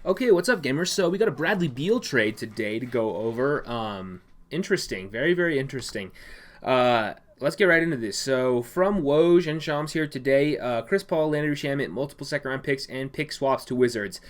Okay, what's up, gamers? So we got a Bradley Beal trade today to go over. Interesting, very, very interesting. Let's get right into this. So from Woj and Shams here today, Chris Paul, Landry Shamet, multiple second-round picks, and pick swaps to Wizards.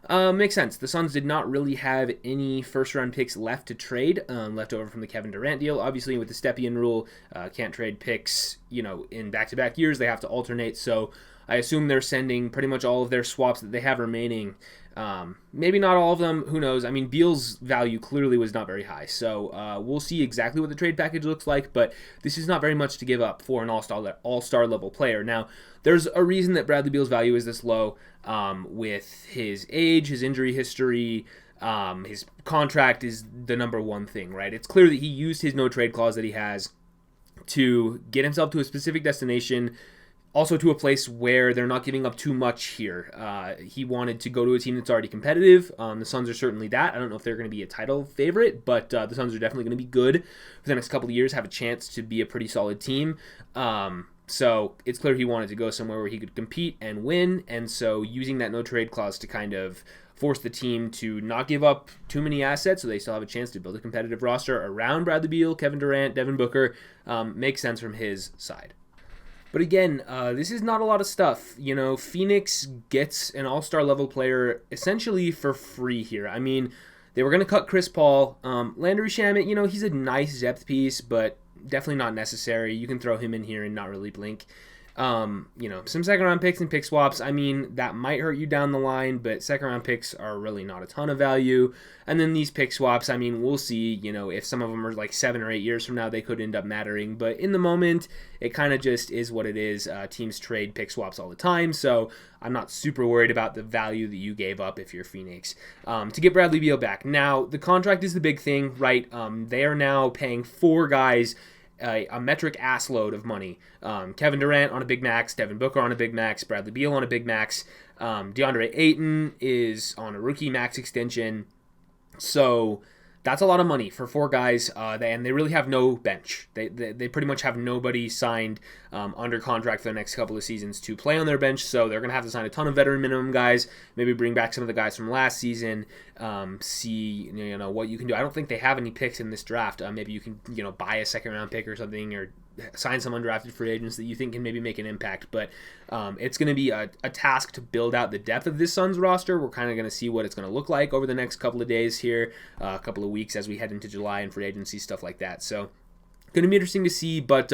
Makes sense. The Suns did not really have any first-round picks left to trade, left over from the Kevin Durant deal. Obviously, with the Stepien rule, can't trade picks, in back-to-back years. They have to alternate. So I assume they're sending pretty much all of their swaps that they have remaining. Maybe not all of them. Who knows? I mean, Beal's value clearly was not very high. So we'll see exactly what the trade package looks like. But this is not very much to give up for an all-star level player. Now, there's a reason that Bradley Beal's value is this low, with his age, his injury history. His contract is the number one thing, right? It's clear that he used his no-trade clause that he has to get himself to a specific destination, also to a place where they're not giving up too much here. He wanted to go to a team that's already competitive. The Suns are certainly that. I don't know if they're going to be a title favorite, but the Suns are definitely going to be good for the next couple of years, have a chance to be a pretty solid team. So it's clear he wanted to go somewhere where he could compete and win, and so using that no-trade clause to kind of force the team to not give up too many assets so they still have a chance to build a competitive roster around Bradley Beal, Kevin Durant, Devin Booker, makes sense from his side. But again, this is not a lot of stuff. Phoenix gets an all-star level player essentially for free here. I mean, they were going to cut Chris Paul. Landry Shamet, he's a nice depth piece, but definitely not necessary. You can throw him in here and not really blink. Some second-round picks and pick swaps. I mean, that might hurt you down the line, but second-round picks are really not a ton of value. And then these pick swaps, I mean, we'll see, if some of them are like 7 or 8 years from now, they could end up mattering. But in the moment, it kind of just is what it is. Teams trade pick swaps all the time, so I'm not super worried about the value that you gave up if you're Phoenix. To get Bradley Beal back. Now, the contract is the big thing, right? They are now paying 4 guys a metric ass load of money. Kevin Durant on a big max, Devin Booker on a big max, Bradley Beal on a big max. DeAndre Ayton is on a rookie max extension. So that's a lot of money for 4 guys, and they really have no bench. They pretty much have nobody signed under contract for the next couple of seasons to play on their bench, so they're going to have to sign a ton of veteran minimum guys, maybe bring back some of the guys from last season, see what you can do. I don't think they have any picks in this draft. Maybe you can buy a second-round pick or something, or sign some undrafted free agents that you think can maybe make an impact, but it's going to be a task to build out the depth of this Suns roster. We're kind of going to see what it's going to look like over the next couple of days here, a couple of weeks as we head into July and free agency, stuff like that. So going to be interesting to see, but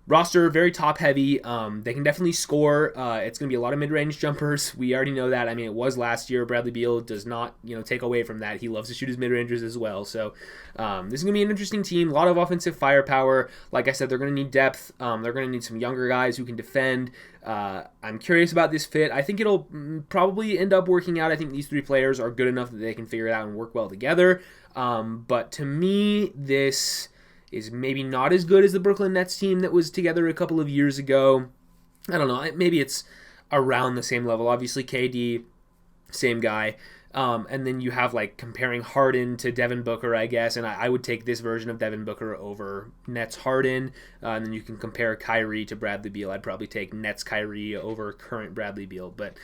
roster very top heavy. They can definitely score. It's going to be a lot of mid-range jumpers. We already know that. I mean, it was last year. Bradley Beal does not take away from that. He loves to shoot his mid-rangers as well. So this is going to be an interesting team. A lot of offensive firepower. Like I said, they're going to need depth. They're going to need some younger guys who can defend. I'm curious about this fit. I think it'll probably end up working out. I think these 3 players are good enough that they can figure it out and work well together. But to me, this is maybe not as good as the Brooklyn Nets team that was together a couple of years ago. I don't know. Maybe it's around the same level. Obviously, KD, same guy. And then you have comparing Harden to Devin Booker, I guess. And I would take this version of Devin Booker over Nets Harden. And then you can compare Kyrie to Bradley Beal. I'd probably take Nets Kyrie over current Bradley Beal. But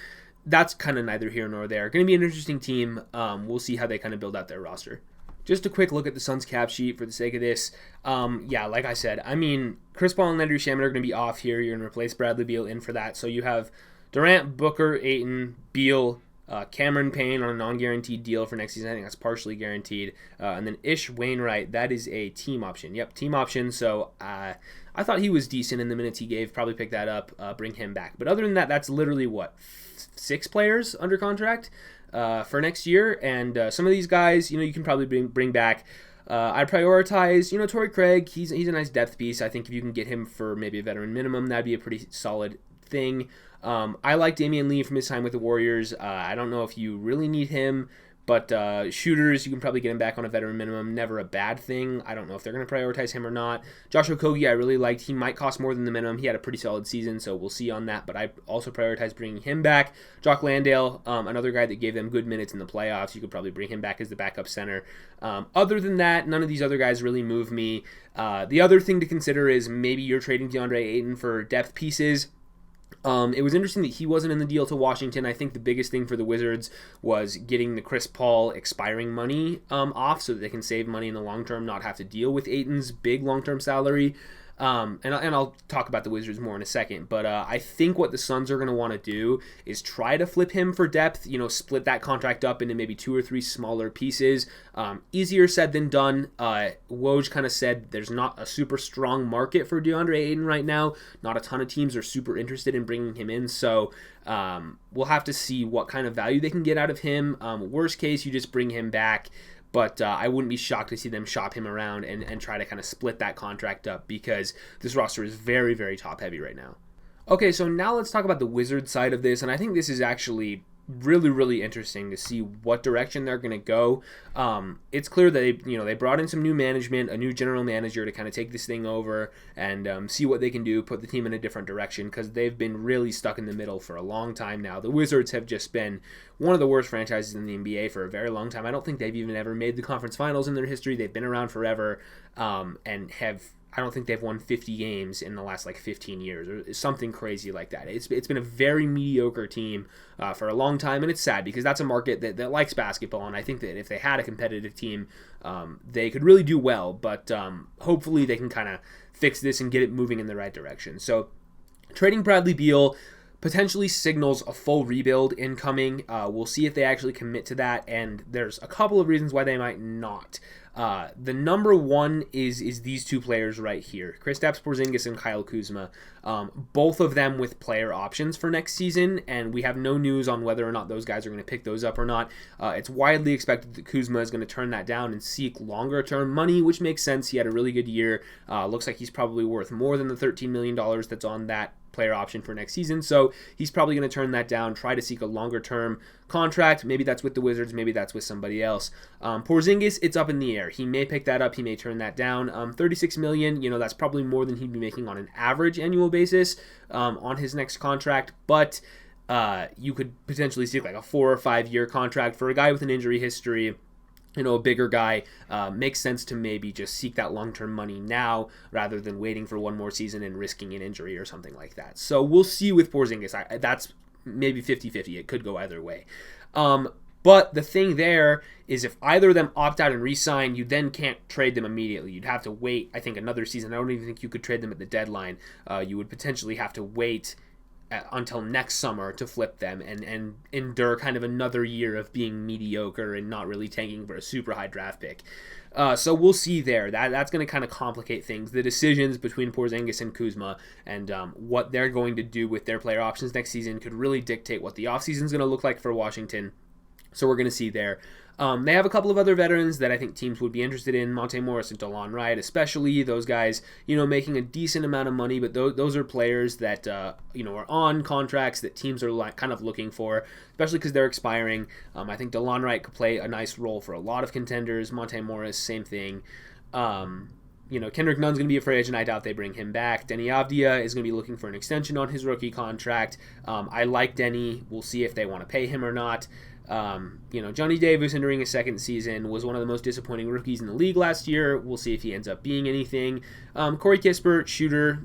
that's kind of neither here nor there. Going to be an interesting team. We'll see how they kind of build out their roster. Just a quick look at the Suns cap sheet for the sake of this. Like I said, I mean, Chris Paul and Landry Shamet are going to be off here. You're going to replace Bradley Beal in for that. So you have Durant, Booker, Ayton, Beal, Cameron Payne on a non-guaranteed deal for next season. I think that's partially guaranteed. And then Ish Wainwright, that is a team option. Yep, team option. So I thought he was decent in the minutes he gave. Probably pick that up, bring him back. But other than that, that's literally, 6 players under contract for next year, and some of these guys, you can probably bring back. I prioritize, Torrey Craig. He's a nice depth piece. I think if you can get him for maybe a veteran minimum, that'd be a pretty solid thing. I like Damian Lee from his time with the Warriors. I don't know if you really need him, but shooters, you can probably get him back on a veteran minimum. Never a bad thing. I don't know if they're going to prioritize him or not. Josh Okogie, I really liked. He might cost more than the minimum. He had a pretty solid season, so we'll see on that. But I also prioritize bringing him back. Jock Landale, another guy that gave them good minutes in the playoffs. You could probably bring him back as the backup center. Other than that, none of these other guys really move me. The other thing to consider is maybe you're trading DeAndre Ayton for depth pieces. It was interesting that he wasn't in the deal to Washington. I think the biggest thing for the Wizards was getting the Chris Paul expiring money off so that they can save money in the long term, not have to deal with Ayton's big long-term salary. And I'll talk about the Wizards more in a second, but I think what the Suns are going to want to do is try to flip him for depth, split that contract up into maybe 2 or 3 smaller pieces. Easier said than done. Woj kind of said there's not a super strong market for DeAndre Ayton right now. Not a ton of teams are super interested in bringing him in, so we'll have to see what kind of value they can get out of him. Worst case, you just bring him back. But I wouldn't be shocked to see them shop him around and try to kind of split that contract up because this roster is very, very top heavy right now. Okay, so now let's talk about the Wizards side of this, and I think this is actually really, really interesting to see what direction they're going to go. It's clear that they brought in some new management, a new general manager to kind of take this thing over and see what they can do, put the team in a different direction because they've been really stuck in the middle for a long time now. The Wizards have just been one of the worst franchises in the NBA for a very long time. I don't think they've even ever made the conference finals in their history. They've been around forever and have. I don't think they've won 50 games in the last 15 years or something crazy like that. It's been a very mediocre team for a long time, and it's sad because that's a market that likes basketball, and I think that if they had a competitive team, they could really do well, but hopefully they can kind of fix this and get it moving in the right direction. So trading Bradley Beal potentially signals a full rebuild incoming. We'll see if they actually commit to that, and there's a couple of reasons why they might not. The number one is these two players right here, Kristaps Porzingis and Kyle Kuzma, both of them with player options for next season, and we have no news on whether or not those guys are going to pick those up or not. It's widely expected that Kuzma is going to turn that down and seek longer-term money, which makes sense. He had a really good year. Looks like he's probably worth more than the $13 million that's on that player option for next season, so he's probably going to turn that down, try to seek a longer term contract. Maybe that's with the Wizards, maybe that's with somebody else. Porzingis, it's up in the air. He may pick that up, he may turn that down. $36 million, that's probably more than he'd be making on an average annual basis on his next contract, but you could potentially seek a 4 or 5 year contract for a guy with an injury history. A bigger guy. Makes sense to maybe just seek that long-term money now rather than waiting for one more season and risking an injury or something like that. So we'll see with Porzingis. That's maybe 50-50. It could go either way. But the thing there is if either of them opt out and re-sign, you then can't trade them immediately. You'd have to wait, I think, another season. I don't even think you could trade them at the deadline. You would potentially have to wait until next summer to flip them and endure kind of another year of being mediocre and not really tanking for a super high draft pick. So we'll see there. That's going to kind of complicate things. The decisions between Porzingis and Kuzma and what they're going to do with their player options next season could really dictate what the offseason is going to look like for Washington. So we're going to see there. They have a couple of other veterans that I think teams would be interested in, Monte Morris and DeLon Wright, especially those guys, making a decent amount of money, but those are players that, are on contracts that teams are kind of looking for, especially because they're expiring. I think DeLon Wright could play a nice role for a lot of contenders. Monte Morris, same thing. Kendrick Nunn's going to be a free agent. I doubt they bring him back. Denny Avdia is going to be looking for an extension on his rookie contract. I like Denny. We'll see if they want to pay him or not. Johnny Davis entering his second season was one of the most disappointing rookies in the league last year. We'll see if he ends up being anything. Corey Kispert, shooter,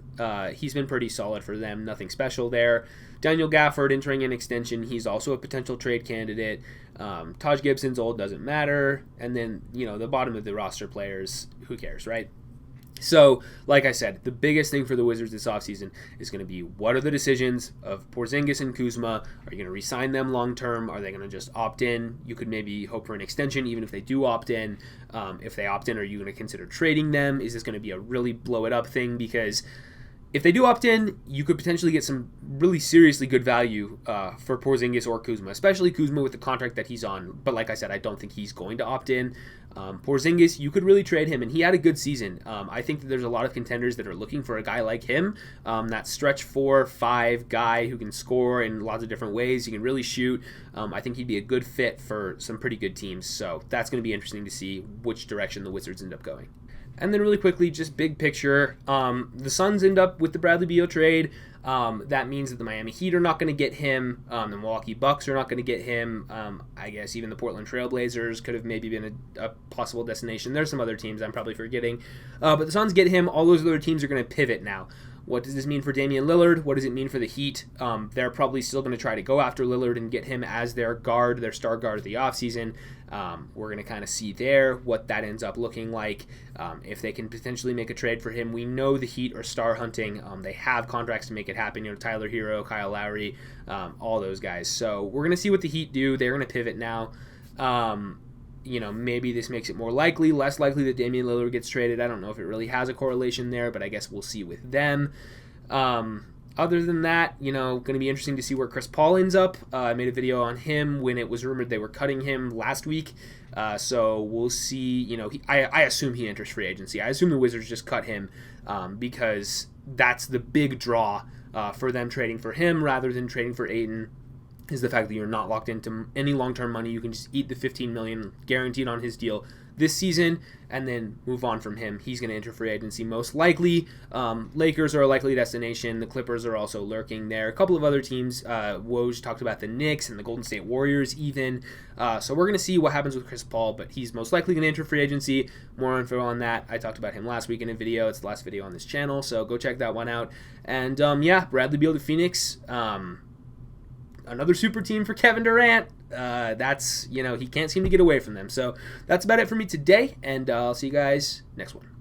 he's been pretty solid for them. Nothing special there. Daniel Gafford entering an extension. He's also a potential trade candidate. Taj Gibson's old, doesn't matter. And then, the bottom of the roster players, who cares, right? So, like I said, the biggest thing for the Wizards this offseason is going to be what are the decisions of Porzingis and Kuzma? Are you going to re-sign them long-term? Are they going to just opt in? You could maybe hope for an extension even if they do opt in. If they opt in, are you going to consider trading them? Is this going to be a really blow-it-up thing? Because if they do opt in, you could potentially get some really seriously good value for Porzingis or Kuzma, especially Kuzma with the contract that he's on. But like I said, I don't think he's going to opt in. Porzingis, you could really trade him, and he had a good season. I think that there's a lot of contenders that are looking for a guy like him, that stretch 4-5 guy who can score in lots of different ways. He can really shoot. I think he'd be a good fit for some pretty good teams. So that's going to be interesting to see which direction the Wizards end up going. And then really quickly, just big picture, the Suns end up with the Bradley Beal trade. That means that the Miami Heat are not going to get him. The Milwaukee Bucks are not going to get him. I guess even the Portland Trailblazers could have maybe been a possible destination. There's some other teams I'm probably forgetting. But the Suns get him. All those other teams are going to pivot now. What does this mean for Damian Lillard? What does it mean for the Heat? They're probably still going to try to go after Lillard and get him as their guard, their star guard of the offseason. We're going to kind of see there what that ends up looking like. If they can potentially make a trade for him, we know the Heat are star hunting. They have contracts to make it happen. Tyler Hero, Kyle Lowry, all those guys. So we're going to see what the Heat do. They're going to pivot now. Maybe this makes it more likely, less likely that Damian Lillard gets traded. I don't know if it really has a correlation there, but I guess we'll see with them. Other than that, going to be interesting to see where Chris Paul ends up. I made a video on him when it was rumored they were cutting him last week. So we'll see. I assume he enters free agency. I assume the Wizards just cut him because that's the big draw for them trading for him rather than trading for Ayton. Is the fact that you're not locked into any long-term money. You can just eat the $15 million guaranteed on his deal this season and then move on from him. He's going to enter free agency most likely. Lakers are a likely destination. The Clippers are also lurking there. A couple of other teams. Woj talked about the Knicks and the Golden State Warriors even. So we're going to see what happens with Chris Paul, but he's most likely going to enter free agency. More info on that. I talked about him last week in a video. It's the last video on this channel, so go check that one out. And Bradley Beal to Phoenix. Another super team for Kevin Durant. He can't seem to get away from them. So that's about it for me today, and I'll see you guys next one.